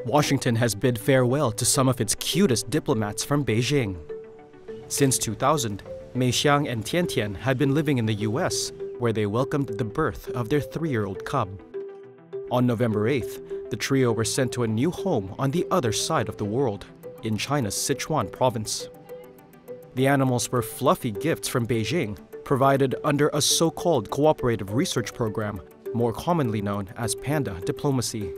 Washington has bid farewell to some of its cutest diplomats from Beijing. Since 2000, Mei Xiang and Tian Tian had been living in the US, where they welcomed the birth of their 3-year-old cub. On November 8th, the trio were sent to a new home on the other side of the world, in China's Sichuan province. The animals were fluffy gifts from Beijing, provided under a so-called cooperative research program, more commonly known as panda diplomacy.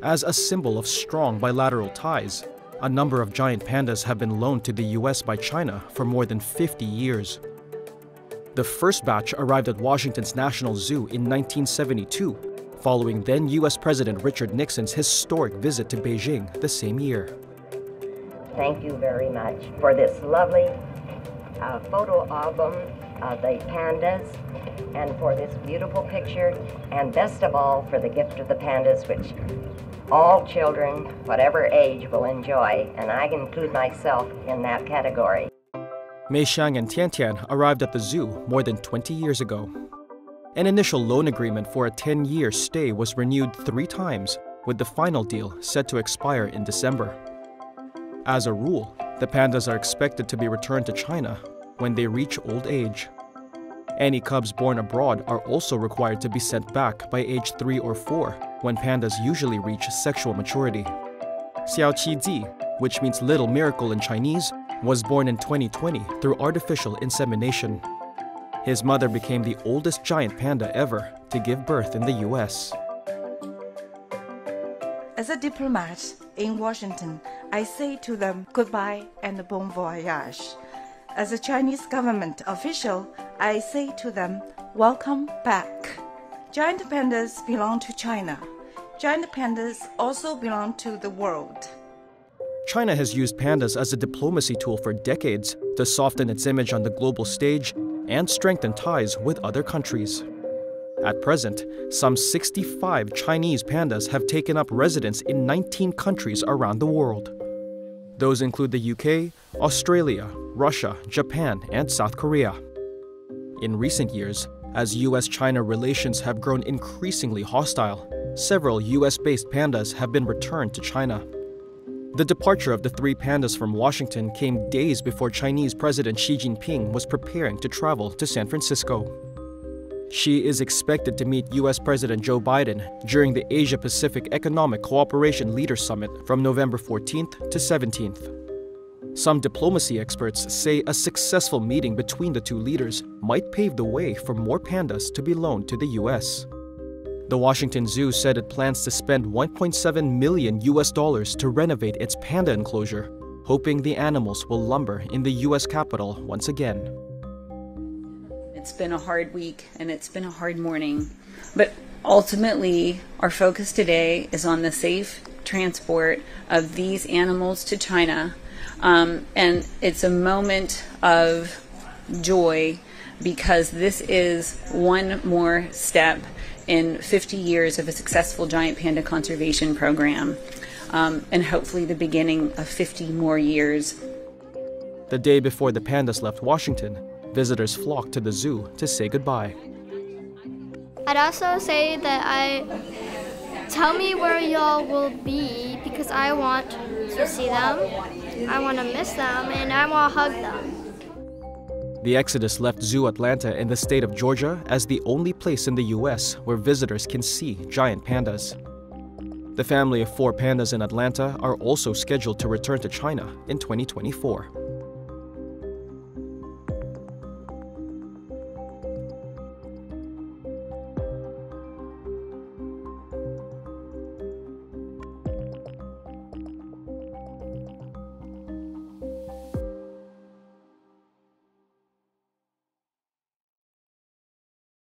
As a symbol of strong bilateral ties, a number of giant pandas have been loaned to the US by China for more than 50 years. The first batch arrived at Washington's National Zoo in 1972, following then US President Richard Nixon's historic visit to Beijing the same year. Thank you very much for this lovely photo album of the pandas, and for this beautiful picture, and best of all for the gift of the pandas, which all children, whatever age, will enjoy, and I include myself in that category. Mei Xiang and Tian Tian arrived at the zoo more than 20 years ago. An initial loan agreement for a 10-year stay was renewed 3 times, with the final deal set to expire in December. As a rule, the pandas are expected to be returned to China when they reach old age. Any cubs born abroad are also required to be sent back by age 3 or 4, when pandas usually reach sexual maturity. Xiao Qi Ji, which means little miracle in Chinese, was born in 2020 through artificial insemination. His mother became the oldest giant panda ever to give birth in the US. As a diplomat in Washington, I say to them goodbye and bon voyage. As a Chinese government official, I say to them, welcome back. Giant pandas belong to China. Giant pandas also belong to the world. China has used pandas as a diplomacy tool for decades to soften its image on the global stage and strengthen ties with other countries. At present, some 65 Chinese pandas have taken up residence in 19 countries around the world. Those include the UK, Australia, Russia, Japan, and South Korea. In recent years, as US-China relations have grown increasingly hostile, several US-based pandas have been returned to China. The departure of the 3 pandas from Washington came days before Chinese President Xi Jinping was preparing to travel to San Francisco. She is expected to meet US President Joe Biden during the Asia-Pacific Economic Cooperation Leaders Summit from November 14th to 17th. Some diplomacy experts say a successful meeting between the 2 leaders might pave the way for more pandas to be loaned to the US. The Washington Zoo said it plans to spend $1.7 million to renovate its panda enclosure, hoping the animals will lumber in the US Capitol once again. It's been a hard week and it's been a hard morning, but ultimately our focus today is on the safe transport of these animals to China, and it's a moment of joy because this is one more step in 50 years of a successful giant panda conservation program, and hopefully the beginning of 50 more years. The day before the pandas left Washington, visitors flocked to the zoo to say goodbye. I'd also say that tell me where y'all will be, because I want to see them, I want to miss them, and I want to hug them. The exodus left Zoo Atlanta in the state of Georgia as the only place in the US where visitors can see giant pandas. The family of 4 pandas in Atlanta are also scheduled to return to China in 2024.